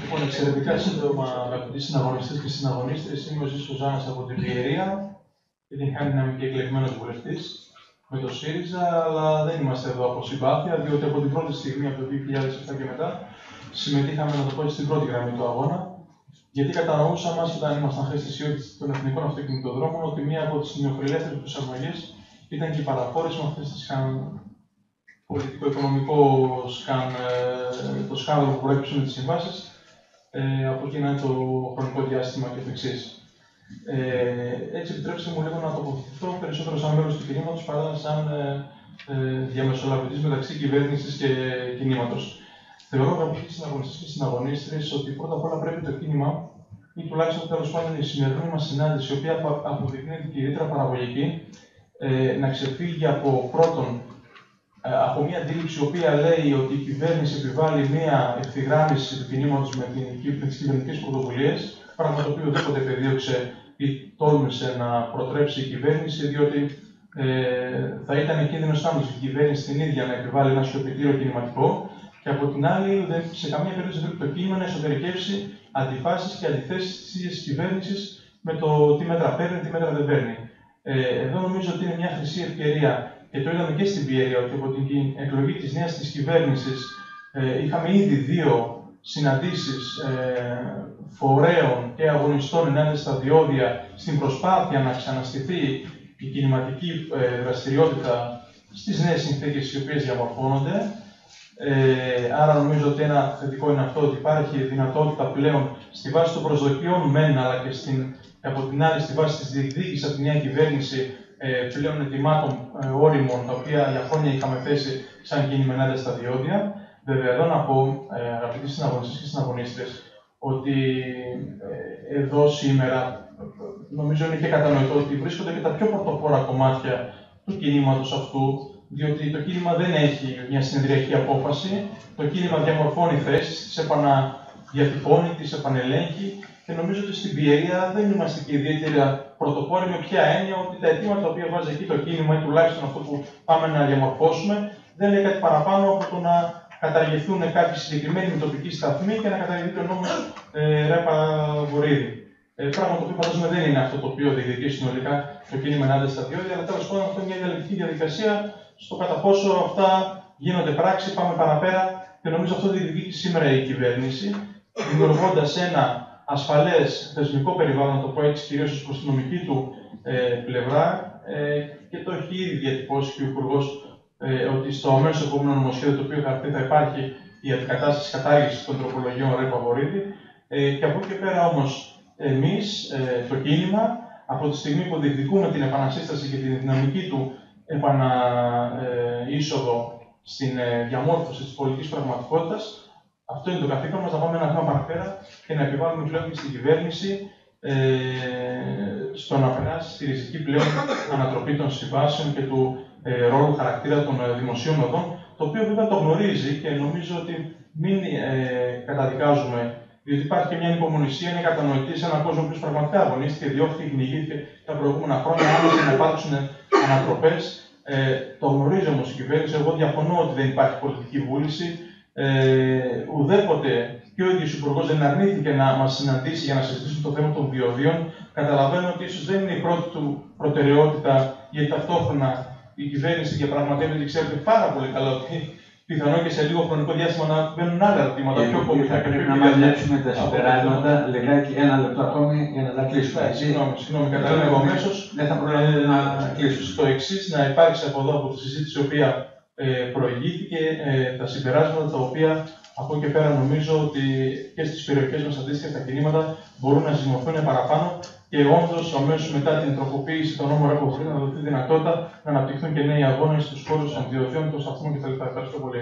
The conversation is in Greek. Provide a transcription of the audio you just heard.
Λοιπόν, εξαιρετικά σύντομα, αγαπητοί συναγωνιστές και συναγωνίστρες, είμαι ο Ζήσος Ζάνας από την Πιερία και την χάνει να είμαι και εκλεγμένος βουλευτής με το ΣΥΡΙΖΑ, αλλά δεν είμαστε εδώ από συμπάθεια, διότι από την πρώτη στιγμή, από το 2007 και μετά, συμμετείχαμε, να το πω, στην πρώτη γραμμή του αγώνα, γιατί κατανοούσαμε, όταν ήμασταν χρήστες των εθνικών αυτοκινητοδρόμων, ότι μία από τις νεοφιλελεύθερες προσαρμογές ήταν και η παραχώρηση με αυτές τις πολιτικο-οικονομικό το σκάνδαλο που προέκυψε με τις συμβάσεις, από εκείνα το χρονικό διάστημα και το εξής. Έτσι, επιτρέψτε μου λίγο να τοποθετηθώ περισσότερο σαν μέλος του κινήματος παρά σαν διαμεσολαβητής μεταξύ κυβέρνησης και κινήματος. Θεωρώ, αγαπητοί συναγωνιστές και συναγωνίστρες, ότι πρώτα απ' όλα πρέπει το κίνημα, ή τουλάχιστον τέλος πάντων η σημερινή μας συνάντηση, η οποία αποδεικνύεται και ιδιαίτερα παραγωγική, να ξεφύγει από πρώτον από μια αντίληψη η οποία λέει ότι η κυβέρνηση επιβάλλει μια ευθυγράμμιση του κινήματος με τις κυβερνητικές πρωτοβουλίες, πράγμα το οποίο ουδέποτε επεδίωξε ή τόλμησε να προτρέψει η κυβέρνηση, διότι θα ήταν κίνδυνος θάνατος η κυβέρνηση την ίδια να επιβάλλει ένα σιωπητήριο κινηματικό, και από την άλλη, σε καμία περίπτωση δεν πρέπει το κίνημα να εσωτερικεύσει αντιφάσεις και αντιθέσεις της ίδιας της κυβέρνησης με το τι μέτρα παίρνει, τι μέτρα δεν παίρνει. Εδώ νομίζω ότι είναι μια χρυσή ευκαιρία. Και το είδαμε και στην Πιερία, ότι από την εκλογή της νέας της κυβέρνησης είχαμε ήδη δύο συναντήσεις φορέων και αγωνιστών ενάντια στα διόδια στην προσπάθεια να ξαναστηθεί η κινηματική δραστηριότητα στις νέες συνθήκες οι οποίες διαμορφώνονται. Άρα νομίζω ότι ένα θετικό είναι αυτό, ότι υπάρχει δυνατότητα πλέον στη βάση των προσδοκιών μεν, αλλά και από την άλλη στη βάση της διεκδίκησης από τη νέα κυβέρνηση πλέον ετοιμάτων όριμων, τα οποία για χρόνια είχαμε θέσει σαν κίνημα ενάντια στα διόδια. Βέβαια, εδώ να πω, αγαπητοί συναγωνιστές και συναγωνίστες, ότι εδώ σήμερα νομίζω είναι και κατανοητό ότι βρίσκονται και τα πιο πρωτοπόρα κομμάτια του κινήματος αυτού, διότι το κίνημα δεν έχει μια συνεδριακή απόφαση, το κίνημα διαμορφώνει θέσεις, τις επαναδιατυπώνει, τις επανελέγχει. Και νομίζω ότι στην Πιερία δεν είμαστε και ιδιαίτερα πρωτοπόροι, με ποια έννοια ότι τα αιτήματα τα οποία βάζει εκεί το κίνημα, ή τουλάχιστον αυτό που πάμε να διαμορφώσουμε, δεν είναι κάτι παραπάνω από το να καταργηθούν κάποιοι συγκεκριμένοι τοπικοί σταθμοί και να καταργηθεί ο νόμος Ρέπα-Βορίδη. Πράγμα το οποίο φαντάζομαι δεν είναι αυτό το οποίο διεκδικεί συνολικά το κίνημα ενάντια στα διόδια, αλλά τέλος πάντων αυτό είναι μια διαλεκτική διαδικασία στο κατά πόσο αυτά γίνονται πράξη, πάμε παραπέρα, και νομίζω αυτό διεκδικεί σήμερα η κυβέρνηση, δημιουργώντας ένα ασφαλές θεσμικό περιβάλλον, να το πω έτσι, κυρίως προς την νομική του πλευρά, και το έχει ήδη διατυπώσει και ο Υπουργός, ότι στο αμέσως επόμενο νομοσχέδιο το οποίο θα υπάρχει η αντικατάσταση κατάργηση των τροπολογιών Ρέπα-Βορίδη. Και από εκεί και πέρα όμως, εμείς, το κίνημα, από τη στιγμή που διεκδικούμε την επανασύσταση και την δυναμική του επαναείσοδο στην διαμόρφωση της πολιτικής πραγματικότητας, αυτό είναι το καθήκον μας, να πάμε ένα βήμα παραπέρα και να επιβάλλουμε πλέον και στην κυβέρνηση στο να περάσει στη ριζική πλέον ανατροπή των συμβάσεων και του ρόλου χαρακτήρα των δημοσίων οδών, το οποίο βέβαια το γνωρίζει και νομίζω ότι μην καταδικάζουμε, διότι υπάρχει και μια ανυπομονησία, είναι κατανοητή σε έναν κόσμο που πραγματικά αγωνίστηκε, διώχθηκε, κυνηγήθηκε τα προηγούμενα χρόνια, άμεσα να υπάρξουν ανατροπές. Το γνωρίζει όμως η κυβέρνηση. Εγώ διαφωνώ ότι δεν υπάρχει πολιτική βούληση. Ουδέποτε και ο ίδιος Υπουργός δεν αρνήθηκε να μας συναντήσει για να συζητήσουμε το θέμα των διοδίων. Καταλαβαίνω ότι ίσως δεν είναι η πρώτη του προτεραιότητα, γιατί ταυτόχρονα η κυβέρνηση διαπραγματεύεται και ξέρετε πάρα πολύ καλά ότι πιθανόν και σε λίγο χρονικό διάστημα να μπαίνουν άλλα ερωτήματα πιο κομβικά και πιο να μαζέψουμε τα συμπεράσματα. Λιγάκι, ένα λεπτό ακόμη για να τα κλείσουμε. Συγγνώμη, καταλαβαίνω εγώ αμέσως. Δεν θα προλάβω να κλείσω. Στο εξής, να υπάρξει από εδώ, από τη συζήτηση η οποία προηγήθηκε, τα συμπεράσματα τα οποία από εκεί και πέρα νομίζω ότι και στις περιοχές μας αντίστοιχα τα κινήματα μπορούν να συμμορφούν παραπάνω και όντως αμέσως μετά την τροποποίηση των νόμων Ρέπα-Βορίδη να δοθεί δυνατότητα να αναπτυχθούν και νέοι αγώνες στους χώρους των διοδίων, των σταθμών κτλ. Ευχαριστώ πολύ.